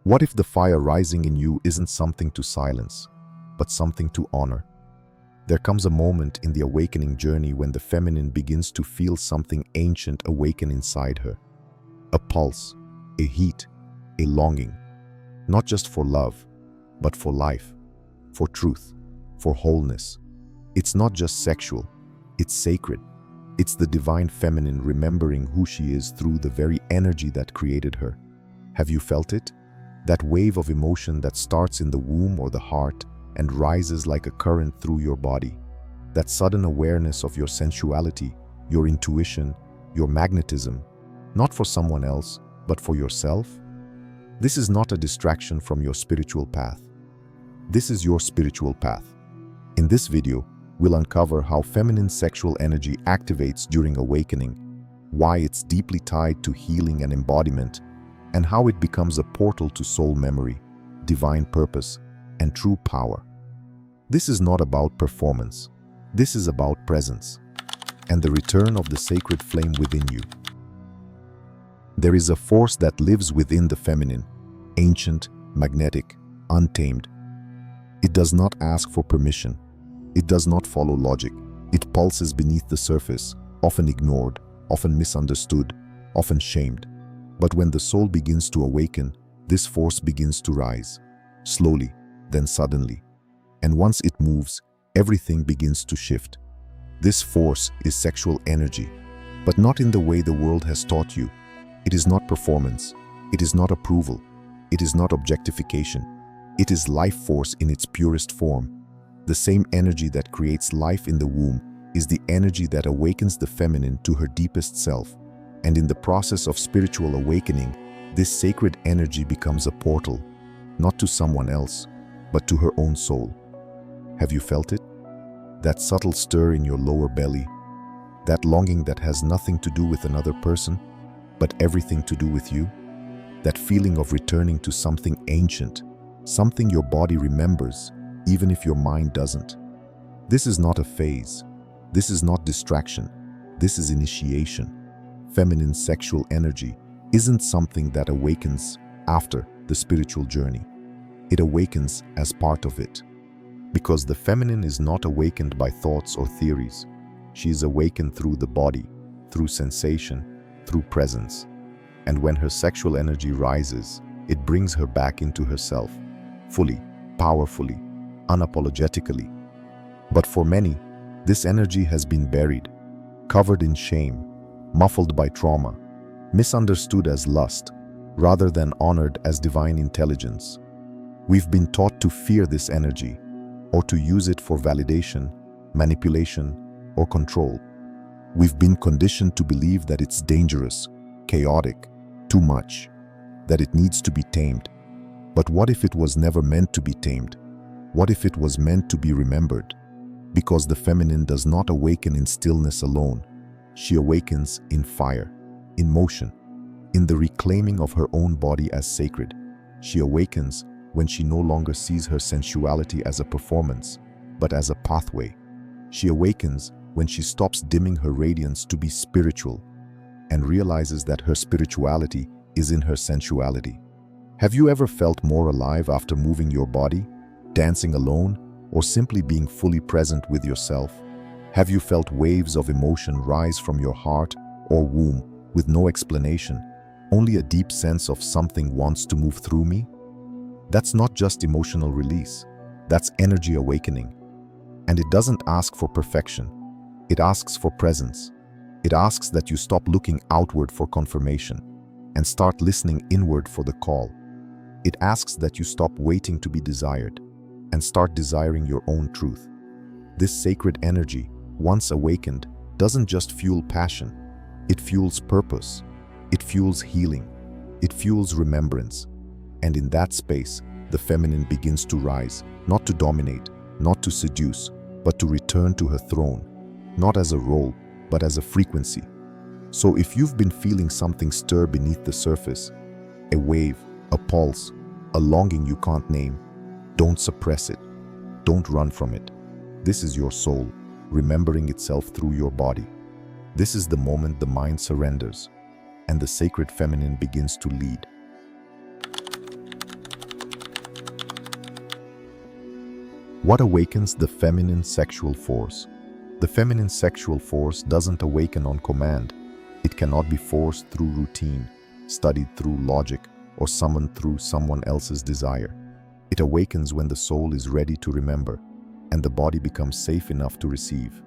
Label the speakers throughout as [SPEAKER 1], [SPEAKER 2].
[SPEAKER 1] What if the fire rising in you isn't something to silence, but something to honor? There comes a moment in the awakening journey when the feminine begins to feel something ancient awaken inside her. A pulse, a heat, a longing, not just for love, but for life, for truth, for wholeness. It's not just sexual, it's sacred. It's the divine feminine remembering who she is through the very energy that created her. Have you felt it? That wave of emotion that starts in the womb or the heart and rises like a current through your body. That sudden awareness of your sensuality, your intuition, your magnetism, not for someone else, but for yourself. This is not a distraction from your spiritual path. This is your spiritual path. In this video, we'll uncover how feminine sexual energy activates during awakening, why it's deeply tied to healing and embodiment, and how it becomes a portal to soul memory, divine purpose, and true power. This is not about performance. This is about presence and the return of the sacred flame within you. There is a force that lives within the feminine, ancient, magnetic, untamed. It does not ask for permission. It does not follow logic. It pulses beneath the surface, often ignored, often misunderstood, often shamed. But when the soul begins to awaken, this force begins to rise, slowly, then suddenly. And once it moves, everything begins to shift. This force is sexual energy, but not in the way the world has taught you. It is not performance. It is not approval. It is not objectification. It is life force in its purest form. The same energy that creates life in the womb is the energy that awakens the feminine to her deepest self. And in the process of spiritual awakening, this sacred energy becomes a portal, not to someone else, but to her own soul. Have you felt it? That subtle stir in your lower belly, that longing that has nothing to do with another person, but everything to do with you? That feeling of returning to something ancient, something your body remembers, even if your mind doesn't. This is not a phase. This is not distraction. This is initiation. Feminine sexual energy isn't something that awakens after the spiritual journey. It awakens as part of it. Because the feminine is not awakened by thoughts or theories. She is awakened through the body, through sensation, through presence. And when her sexual energy rises, it brings her back into herself, fully, powerfully, unapologetically. But for many, this energy has been buried, covered in shame, muffled by trauma, misunderstood as lust, rather than honored as divine intelligence. We've been taught to fear this energy, or to use it for validation, manipulation, or control. We've been conditioned to believe that it's dangerous, chaotic, too much, that it needs to be tamed. But what if it was never meant to be tamed? What if it was meant to be remembered? Because the feminine does not awaken in stillness alone. She awakens in fire, in motion, in the reclaiming of her own body as sacred. She awakens when she no longer sees her sensuality as a performance, but as a pathway. She awakens when she stops dimming her radiance to be spiritual and realizes that her spirituality is in her sensuality. Have you ever felt more alive after moving your body, dancing alone, or simply being fully present with yourself? Have you felt waves of emotion rise from your heart or womb with no explanation, only a deep sense of something wants to move through me? That's not just emotional release, that's energy awakening. And it doesn't ask for perfection, it asks for presence. It asks that you stop looking outward for confirmation and start listening inward for the call. It asks that you stop waiting to be desired and start desiring your own truth. This sacred energy, once awakened, doesn't just fuel passion, it fuels purpose, it fuels healing, it fuels remembrance. And in that space, the feminine begins to rise, not to dominate, not to seduce, but to return to her throne, not as a role, but as a frequency. So if you've been feeling something stir beneath the surface, a wave, a pulse, a longing you can't name, don't suppress it, don't run from it. This is your soul, remembering itself through your body. This is the moment the mind surrenders and the sacred feminine begins to lead. What awakens the feminine sexual force? The feminine sexual force doesn't awaken on command. It cannot be forced through routine, studied through logic, or summoned through someone else's desire. It awakens when the soul is ready to remember, and the body becomes safe enough to receive.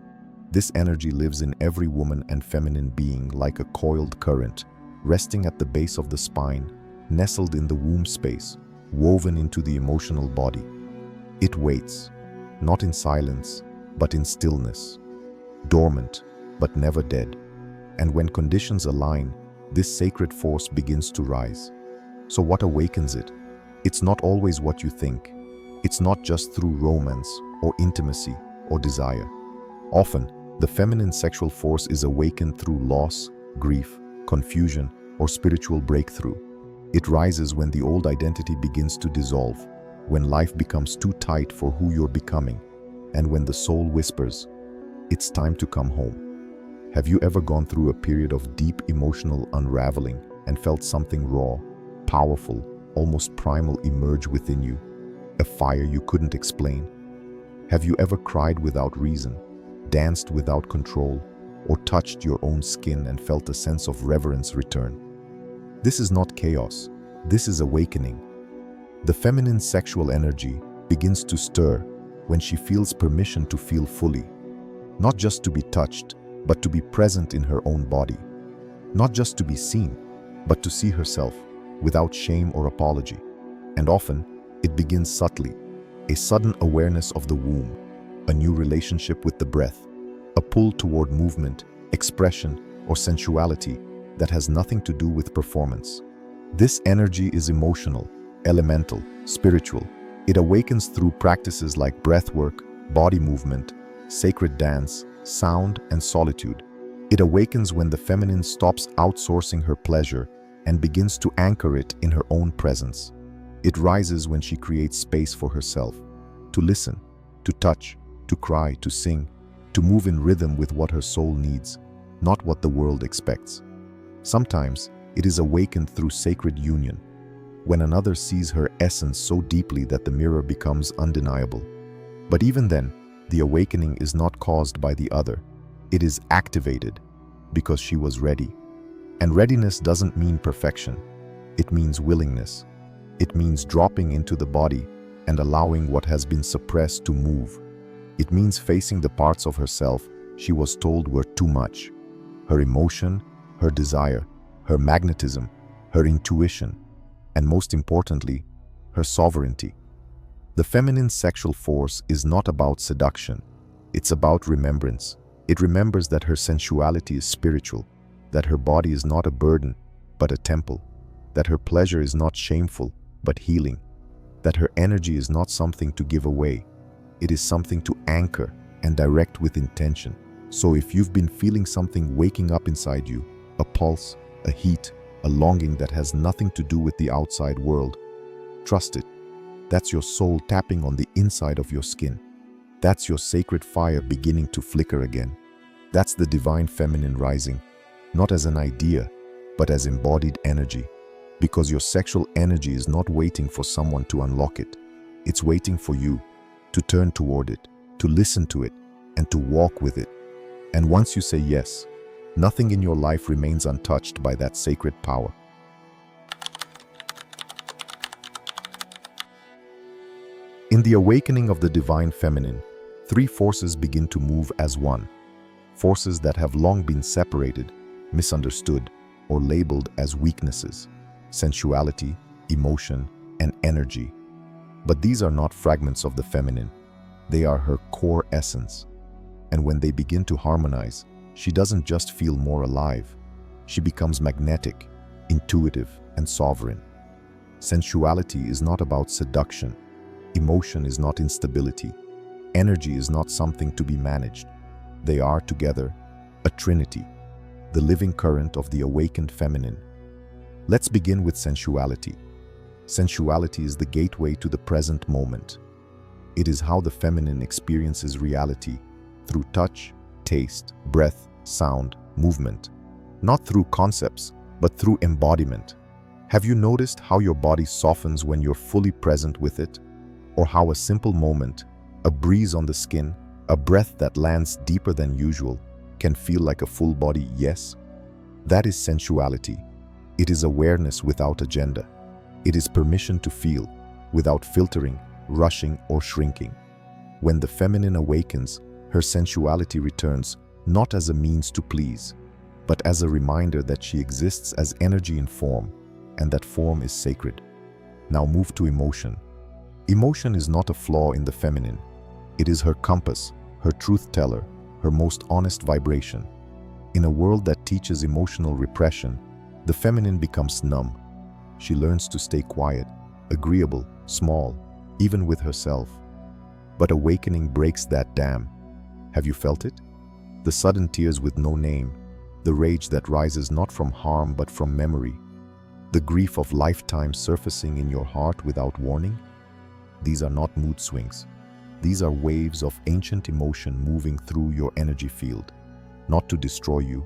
[SPEAKER 1] This energy lives in every woman and feminine being like a coiled current, resting at the base of the spine, nestled in the womb space, woven into the emotional body. It waits, not in silence, but in stillness, dormant, but never dead. And when conditions align, this sacred force begins to rise. So what awakens it? It's not always what you think. It's not just through romance or intimacy or desire. Often, the feminine sexual force is awakened through loss, grief, confusion, or spiritual breakthrough. It rises when the old identity begins to dissolve, when life becomes too tight for who you're becoming, and when the soul whispers, "It's time to come home." Have you ever gone through a period of deep emotional unraveling and felt something raw, powerful, almost primal emerge within you? A fire you couldn't explain? Have you ever cried without reason, danced without control, or touched your own skin and felt a sense of reverence return? This is not chaos. This is awakening. The feminine sexual energy begins to stir when she feels permission to feel fully, not just to be touched, but to be present in her own body, not just to be seen, but to see herself without shame or apology. And often, it begins subtly, a sudden awareness of the womb, a new relationship with the breath, a pull toward movement, expression, or sensuality that has nothing to do with performance. This energy is emotional, elemental, spiritual. It awakens through practices like breathwork, body movement, sacred dance, sound, and solitude. It awakens when the feminine stops outsourcing her pleasure and begins to anchor it in her own presence. It rises when she creates space for herself, to listen, to touch, to cry, to sing, to move in rhythm with what her soul needs, not what the world expects. Sometimes it is awakened through sacred union, when another sees her essence so deeply that the mirror becomes undeniable. But even then, the awakening is not caused by the other. It is activated because she was ready. And readiness doesn't mean perfection. It means willingness. It means dropping into the body and allowing what has been suppressed to move. It means facing the parts of herself she was told were too much. Her emotion, her desire, her magnetism, her intuition, and most importantly, her sovereignty. The feminine sexual force is not about seduction. It's about remembrance. It remembers that her sensuality is spiritual, that her body is not a burden, but a temple, that her pleasure is not shameful, but healing, that her energy is not something to give away. It is something to anchor and direct with intention. So if you've been feeling something waking up inside you, a pulse, a heat, a longing that has nothing to do with the outside world, trust it. That's your soul tapping on the inside of your skin. That's your sacred fire beginning to flicker again. That's the divine feminine rising, not as an idea, but as embodied energy. Because your sexual energy is not waiting for someone to unlock it. It's waiting for you to turn toward it, to listen to it, and to walk with it. And once you say yes, nothing in your life remains untouched by that sacred power. In the awakening of the divine feminine, three forces begin to move as one. Forces that have long been separated, misunderstood, or labeled as weaknesses: sensuality, emotion, and energy. But these are not fragments of the feminine. They are her core essence. And when they begin to harmonize, she doesn't just feel more alive. She becomes magnetic, intuitive, and sovereign. Sensuality is not about seduction. Emotion is not instability. Energy is not something to be managed. They are together a trinity, the living current of the awakened feminine. Let's begin with sensuality. Sensuality is the gateway to the present moment. It is how the feminine experiences reality through touch, taste, breath, sound, movement. Not through concepts, but through embodiment. Have you noticed how your body softens when you're fully present with it? Or how a simple moment, A breeze on the skin, a breath that lands deeper than usual, can feel like a full body yes. That is sensuality. It is awareness without agenda. It is permission to feel, without filtering, rushing, or shrinking. When the feminine awakens, her sensuality returns not as a means to please, but as a reminder that she exists as energy in form, and that form is sacred. Now move to emotion. Emotion is not a flaw in the feminine. It is her compass, her truth teller, her most honest vibration. In a world that teaches emotional repression, the feminine becomes numb. She learns to stay quiet, agreeable, small, even with herself. But awakening breaks that dam. Have you felt it? The sudden tears with no name, the rage that rises not from harm but from memory, the grief of lifetime surfacing in your heart without warning? These are not mood swings. These are waves of ancient emotion moving through your energy field, not to destroy you,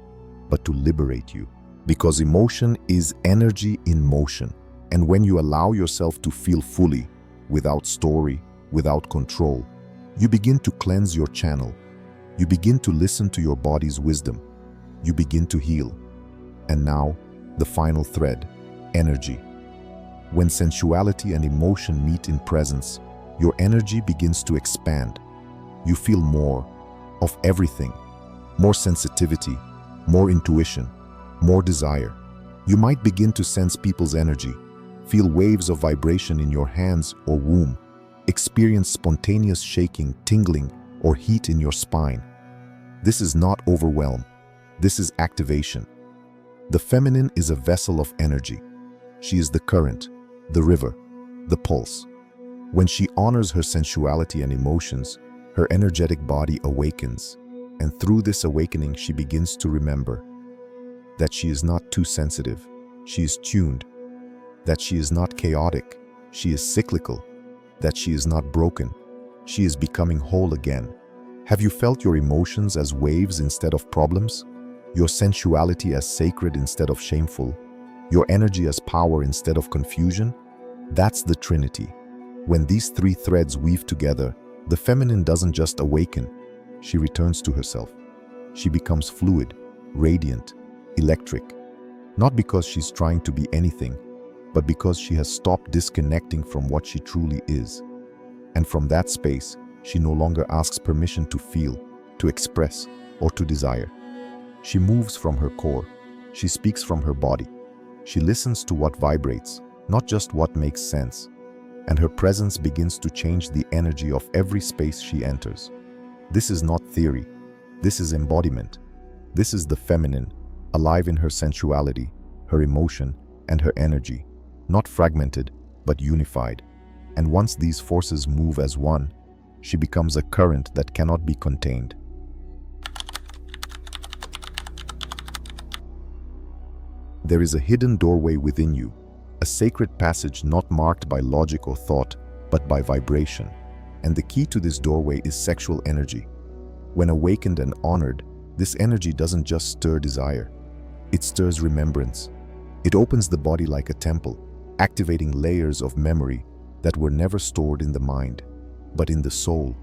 [SPEAKER 1] but to liberate you. Because emotion is energy in motion, and when you allow yourself to feel fully, without story, without control, you begin to cleanse your channel. You begin to listen to your body's wisdom. You begin to heal. And now, the final thread, energy. When sensuality and emotion meet in presence, your energy begins to expand. You feel more of everything, more sensitivity, more intuition, more desire. You might begin to sense people's energy, feel waves of vibration in your hands or womb, experience spontaneous shaking, tingling, or heat in your spine. This is not overwhelm. This is activation. The feminine is a vessel of energy. She is the current, the river, the pulse. When she honors her sensuality and emotions, her energetic body awakens, and through this awakening she begins to remember that she is not too sensitive, she is tuned, that she is not chaotic, she is cyclical, that she is not broken, she is becoming whole again. Have you felt your emotions as waves instead of problems? Your sensuality as sacred instead of shameful? Your energy as power instead of confusion? That's the Trinity. When these three threads weave together, the feminine doesn't just awaken, she returns to herself. She becomes fluid, radiant, electric, not because she's trying to be anything, but because she has stopped disconnecting from what she truly is. And from that space, she no longer asks permission to feel, to express, or to desire. She moves from her core. She speaks from her body. She listens to what vibrates, not just what makes sense. And her presence begins to change the energy of every space she enters. This is not theory. This is embodiment. This is the feminine, alive in her sensuality, her emotion, and her energy, not fragmented, but unified. And once these forces move as one, she becomes a current that cannot be contained. There is a hidden doorway within you, a sacred passage not marked by logic or thought, but by vibration. And the key to this doorway is sexual energy. When awakened and honored, this energy doesn't just stir desire. It stirs remembrance. It opens the body like a temple, activating layers of memory that were never stored in the mind, but in the soul.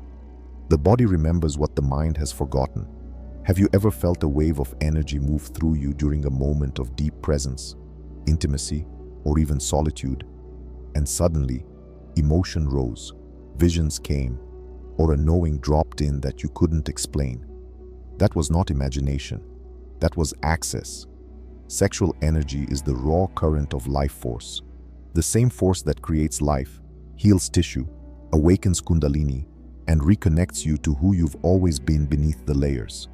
[SPEAKER 1] The body remembers what the mind has forgotten. Have you ever felt a wave of energy move through you during a moment of deep presence, intimacy, or even solitude? And suddenly, emotion rose, visions came, or a knowing dropped in that you couldn't explain. That was not imagination. That was access. Sexual energy is the raw current of life force, the same force that creates life, heals tissue, awakens Kundalini, and reconnects you to who you've always been beneath the layers.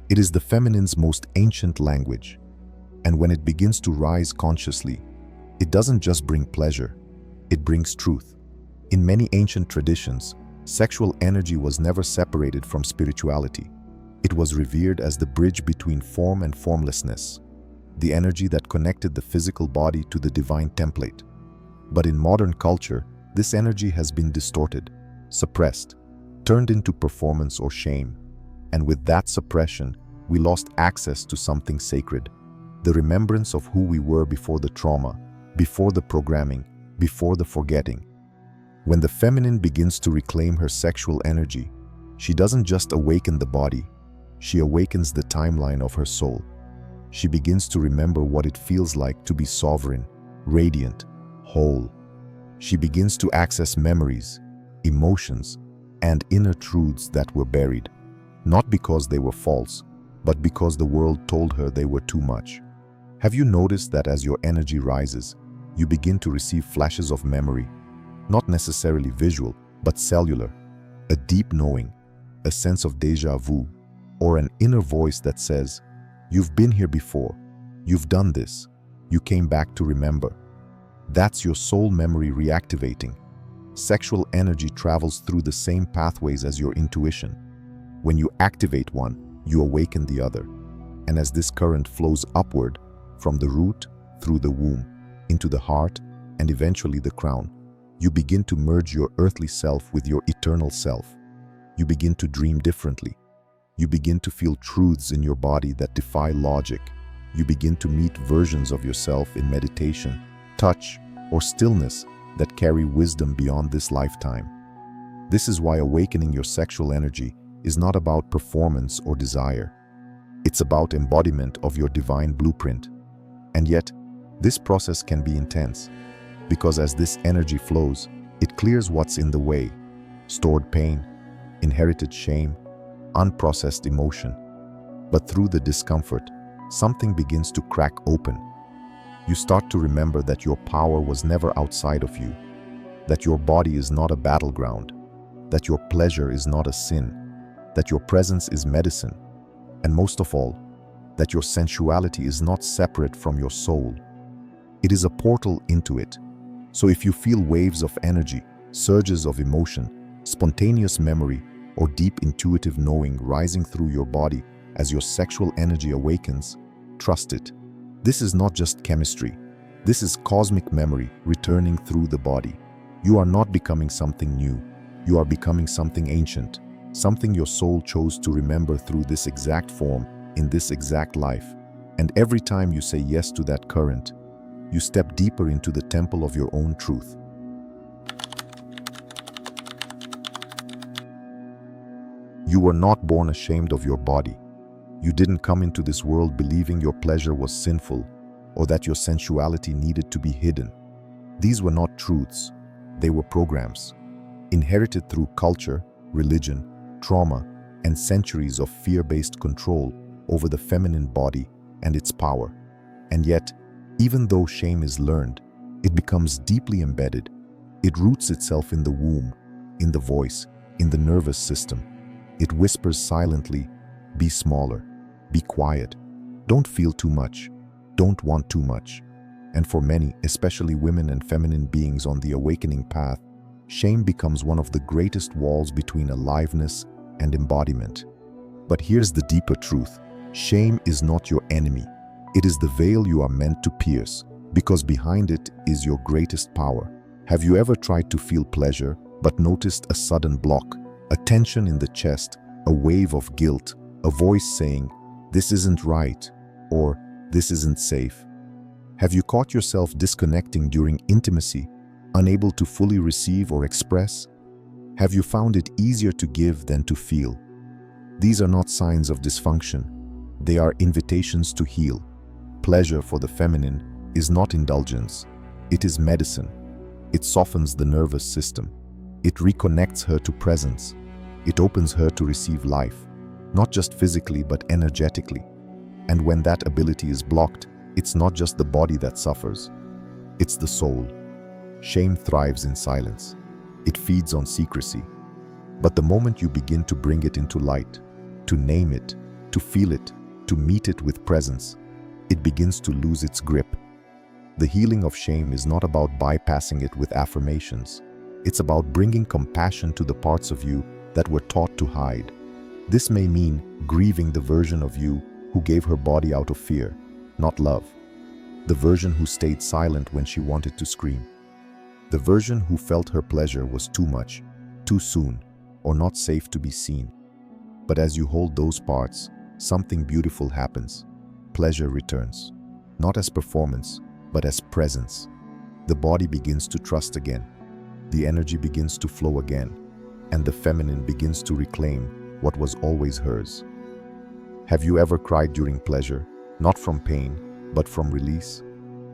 [SPEAKER 1] It is the feminine's most ancient language, and when it begins to rise consciously, it doesn't just bring pleasure, it brings truth. In many ancient traditions, sexual energy was never separated from spirituality. It was revered as the bridge between form and formlessness, the energy that connected the physical body to the divine template. But in modern culture, this energy has been distorted, suppressed, turned into performance or shame. And with that suppression, we lost access to something sacred, the remembrance of who we were before the trauma, before the programming, before the forgetting. When the feminine begins to reclaim her sexual energy, she doesn't just awaken the body, she awakens the timeline of her soul. She begins to remember what it feels like to be sovereign, radiant, whole. She begins to access memories, emotions, and inner truths that were buried, not because they were false, but because the world told her they were too much. Have you noticed that as your energy rises, you begin to receive flashes of memory, not necessarily visual, but cellular, a deep knowing, a sense of déjà vu, or an inner voice that says, "You've been here before, you've done this, you came back to remember." That's your soul memory reactivating. Sexual energy travels through the same pathways as your intuition. When you activate one, you awaken the other. And as this current flows upward, from the root, through the womb, into the heart, and eventually the crown, you begin to merge your earthly self with your eternal self. You begin to dream differently. You begin to feel truths in your body that defy logic. You begin to meet versions of yourself in meditation, touch, or stillness that carry wisdom beyond this lifetime. This is why awakening your sexual energy is not about performance or desire. It's about embodiment of your divine blueprint. And yet, this process can be intense, because as this energy flows, it clears what's in the way: stored pain, inherited shame, unprocessed emotion. But through the discomfort, something begins to crack open. You start to remember that your power was never outside of you, that your body is not a battleground, that your pleasure is not a sin, that your presence is medicine, and most of all, that your sensuality is not separate from your soul. It is a portal into it. So if you feel waves of energy, surges of emotion, spontaneous memory, or deep intuitive knowing rising through your body as your sexual energy awakens, trust it. This is not just chemistry. This is cosmic memory returning through the body. You are not becoming something new. You are becoming something ancient, something your soul chose to remember through this exact form, in this exact life. And every time you say yes to that current, you step deeper into the temple of your own truth. You were not born ashamed of your body. You didn't come into this world believing your pleasure was sinful or that your sensuality needed to be hidden. These were not truths. They were programs, inherited through culture, religion, trauma, and centuries of fear-based control over the feminine body and its power. And yet, even though shame is learned, it becomes deeply embedded. It roots itself in the womb, in the voice, in the nervous system. It whispers silently, "Be smaller, be quiet, don't feel too much, don't want too much." And for many, especially women and feminine beings on the awakening path, shame becomes one of the greatest walls between aliveness and embodiment. But here's the deeper truth. Shame is not your enemy. It is the veil you are meant to pierce, because behind it is your greatest power. Have you ever tried to feel pleasure, but noticed a sudden block, a tension in the chest, a wave of guilt, a voice saying, "This isn't right," or "This isn't safe"? Have you caught yourself disconnecting during intimacy, unable to fully receive or express? Have you found it easier to give than to feel? These are not signs of dysfunction. They are invitations to heal. Pleasure for the feminine is not indulgence. It is medicine. It softens the nervous system. It reconnects her to presence. It opens her to receive life, not just physically but energetically. And when that ability is blocked, it's not just the body that suffers. It's the soul. Shame thrives in silence. It feeds on secrecy. But the moment you begin to bring it into light, to name it, to feel it, to meet it with presence, it begins to lose its grip. The healing of shame is not about bypassing it with affirmations. It's about bringing compassion to the parts of you that were taught to hide. This may mean grieving the version of you who gave her body out of fear, not love. The version who stayed silent when she wanted to scream. The version who felt her pleasure was too much, too soon, or not safe to be seen. But as you hold those parts, something beautiful happens. Pleasure returns, not as performance, but as presence. The body begins to trust again. the energy begins to flow again, and the feminine begins to reclaim what was always hers. Have you ever cried during pleasure, not from pain, but from release?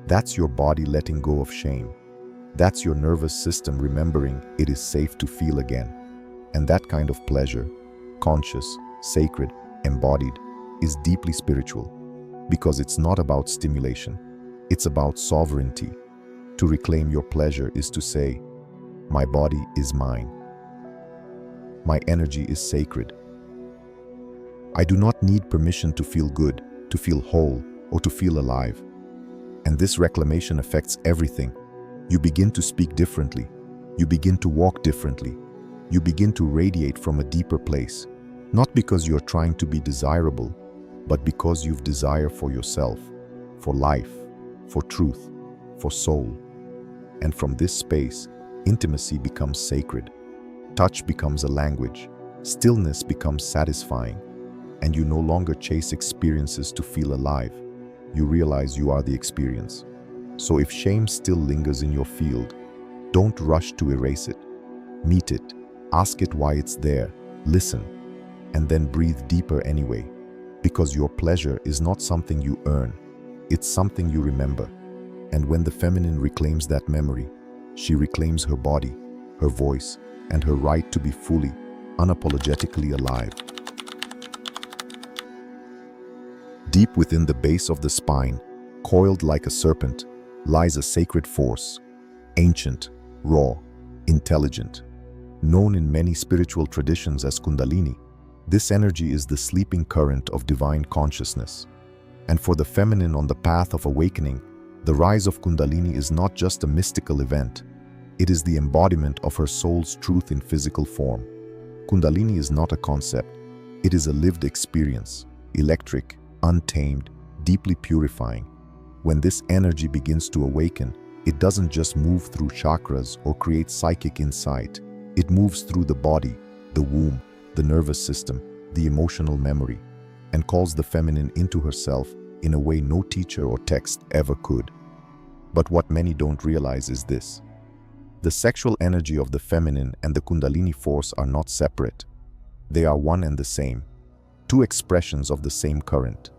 [SPEAKER 1] That's your body letting go of shame. That's your nervous system remembering it is safe to feel again. And that kind of pleasure, conscious, sacred, embodied, is deeply spiritual, because it's not about stimulation, it's about sovereignty. To reclaim your pleasure is to say, my body is mine. My energy is sacred. I do not need permission to feel good, to feel whole, or to feel alive. And this reclamation affects everything. You begin to speak differently. You begin to walk differently. You begin to radiate from a deeper place, not because you're trying to be desirable, but because you've desire for yourself, for life, for truth, for soul. And from this space, intimacy becomes sacred. Touch becomes a language. Stillness becomes satisfying. And you no longer chase experiences to feel alive. You realize you are the experience. So if shame still lingers in your field, don't rush to erase it. Meet it, ask it why it's there, listen, and then breathe deeper anyway. Because your pleasure is not something you earn, it's something you remember. And when the feminine reclaims that memory, she reclaims her body, her voice, and her right to be fully, unapologetically alive. Deep within the base of the spine, coiled like a serpent, lies a sacred force, ancient, raw, intelligent. Known in many spiritual traditions as Kundalini, this energy is the sleeping current of divine consciousness. And for the feminine on the path of awakening, the rise of Kundalini is not just a mystical event, it is the embodiment of her soul's truth in physical form. Kundalini is not a concept, it is a lived experience, electric, untamed, deeply purifying. When this energy begins to awaken, it doesn't just move through chakras or create psychic insight. It moves through the body, the womb, the nervous system, the emotional memory, and calls the feminine into herself in a way no teacher or text ever could. But what many don't realize is this. The sexual energy of the feminine and the Kundalini force are not separate. They are one and the same, two expressions of the same current.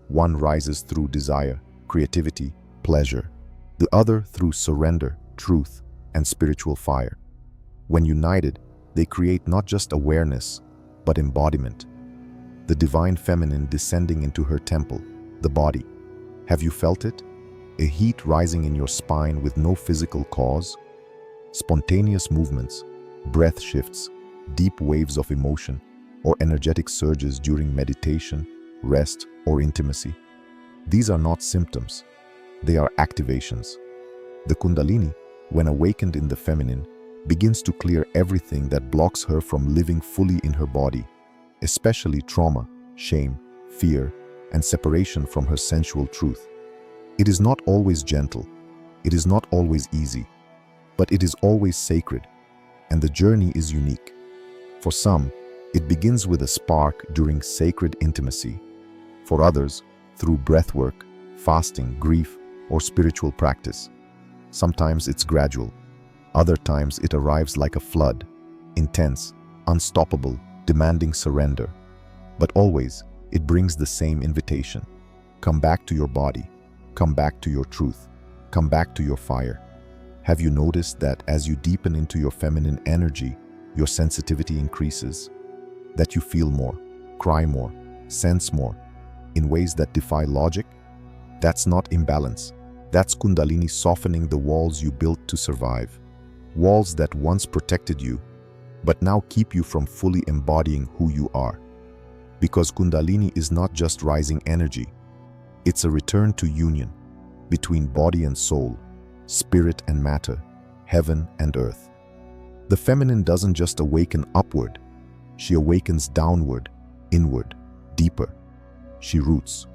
[SPEAKER 1] One rises through desire, creativity, pleasure. The other through surrender, truth, and spiritual fire. When united, they create not just awareness, but embodiment. The divine feminine descending into her temple, the body. Have you felt it? A heat rising in your spine with no physical cause? Spontaneous movements, breath shifts, deep waves of emotion, or energetic surges during meditation, rest, or intimacy. These are not symptoms. They are activations. The Kundalini, when awakened in the feminine, begins to clear everything that blocks her from living fully in her body, especially trauma, shame, fear, and separation from her sensual truth. It is not always gentle, it is not always easy, but it is always sacred, and the journey is unique. For some, it begins with a spark during sacred intimacy. For others, through breathwork, fasting, grief, or spiritual practice. Sometimes it's gradual. Other times it arrives like a flood, intense, unstoppable, demanding surrender. But always, it brings the same invitation. Come back to your body. Come back to your truth. Come back to your fire. Have you noticed that as you deepen into your feminine energy, your sensitivity increases? That you feel more, cry more, sense more, in ways that defy logic? That's not imbalance. That's Kundalini softening the walls you built to survive. Walls that once protected you, but now keep you from fully embodying who you are. Because Kundalini is not just rising energy, it's a return to union between body and soul, spirit and matter, heaven and earth. The feminine doesn't just awaken upward, she awakens downward, inward, deeper. She roots,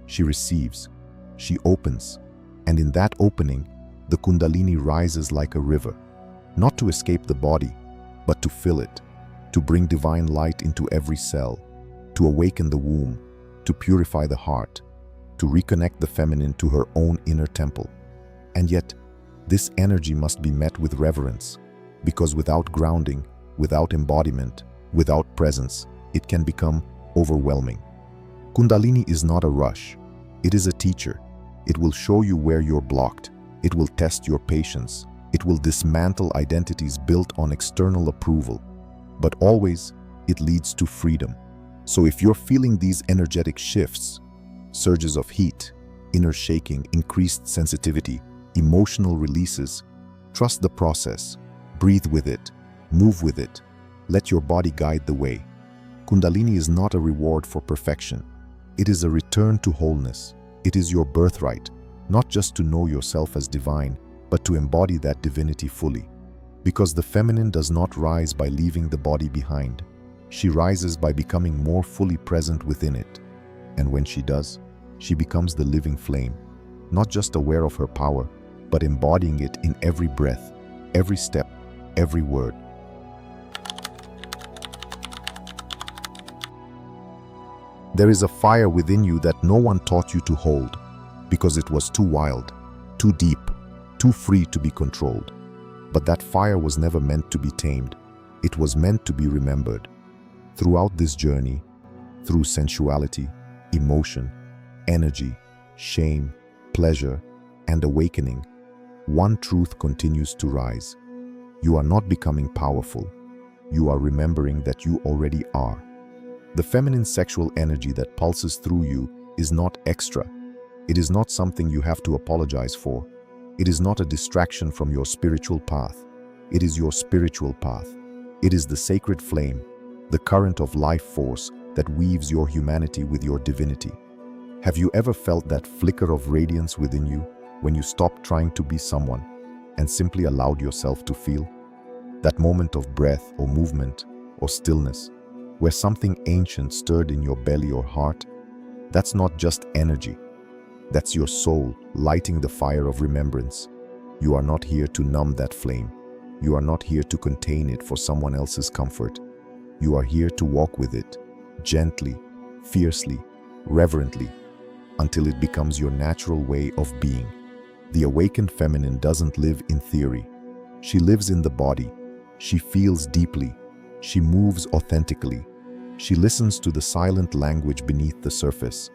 [SPEAKER 1] she receives, she opens, and in that opening, the Kundalini rises like a river, not to escape the body, but to fill it, to bring divine light into every cell, to awaken the womb, to purify the heart, to reconnect the feminine to her own inner temple. And yet, this energy must be met with reverence, Because without grounding, without embodiment, without presence, it can become overwhelming. Kundalini is not a rush. It is a teacher. It will show you where you're blocked. It will test your patience. It will dismantle identities built on external approval. But always, it leads to freedom. So if you're feeling these energetic shifts, surges of heat, inner shaking, increased sensitivity, emotional releases, trust the process. Breathe with it. Move with it. Let your body guide the way. Kundalini is not a reward for perfection. It is a return to wholeness. It is your birthright, not just to know yourself as divine, but to embody that divinity fully. Because the feminine does not rise by leaving the body behind. She rises by becoming more fully present within it. And when she does, she becomes the living flame, not just aware of her power, but embodying it in every breath, every step, every word. There is a fire within you that no one taught you to hold, because it was too wild, too deep, too free to be controlled. But that fire was never meant to be tamed. It was meant to be remembered. Throughout this journey, through sensuality, emotion, energy, shame, pleasure, and awakening, one truth continues to rise. You are not becoming powerful. You are remembering that you already are. The feminine sexual energy that pulses through you is not extra. It is not something you have to apologize for. It is not a distraction from your spiritual path. It is your spiritual path. It is the sacred flame, the current of life force that weaves your humanity with your divinity. Have you ever felt that flicker of radiance within you when you stopped trying to be someone and simply allowed yourself to feel? That moment of breath or movement or stillness where something ancient stirred in your belly or heart? That's not just energy. That's your soul lighting the fire of remembrance. You are not here to numb that flame. You are not here to contain it for someone else's comfort. You are here to walk with it, gently, fiercely, reverently, until it becomes your natural way of being. The awakened feminine doesn't live in theory. She lives in the body. She feels deeply. She moves authentically. She listens to the silent language beneath the surface.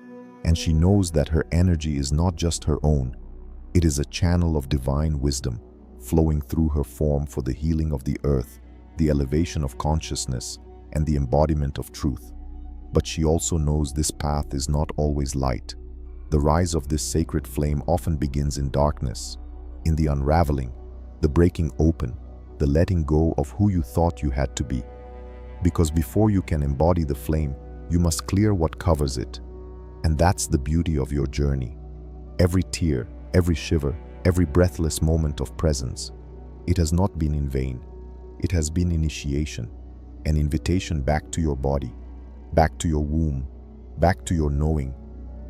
[SPEAKER 1] And she knows that her energy is not just her own. It is a channel of divine wisdom, flowing through her form for the healing of the earth, the elevation of consciousness, and the embodiment of truth. But she also knows this path is not always light. The rise of this sacred flame often begins in darkness, in the unraveling, the breaking open, the letting go of who you thought you had to be. Because before you can embody the flame, you must clear what covers it. And that's the beauty of your journey. Every tear, every shiver, every breathless moment of presence, it has not been in vain. It has been initiation, an invitation back to your body, back to your womb, back to your knowing,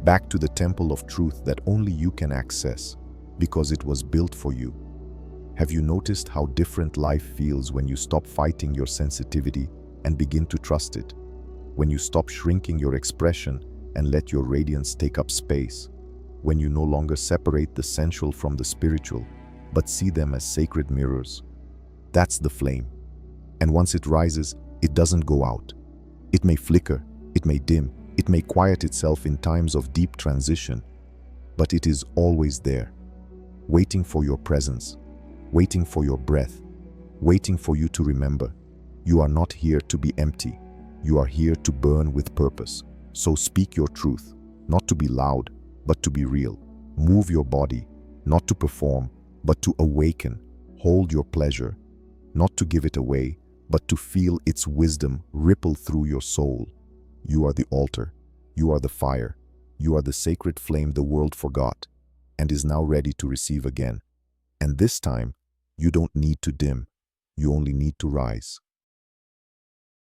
[SPEAKER 1] back to the temple of truth that only you can access, because it was built for you. Have you noticed how different life feels when you stop fighting your sensitivity and begin to trust it? When you stop shrinking your expression and let your radiance take up space? When you no longer separate the sensual from the spiritual, but see them as sacred mirrors? That's the flame. And once it rises, it doesn't go out. It may flicker, it may dim, it may quiet itself in times of deep transition, but it is always there, waiting for your presence, waiting for your breath, waiting for you to remember. You are not here to be empty. You are here to burn with purpose. So speak your truth, not to be loud, but to be real. Move your body, not to perform, but to awaken. Hold your pleasure, not to give it away, but to feel its wisdom ripple through your soul. You are the altar. You are the fire. You are the sacred flame the world forgot and is now ready to receive again. And this time, you don't need to dim. You only need to rise.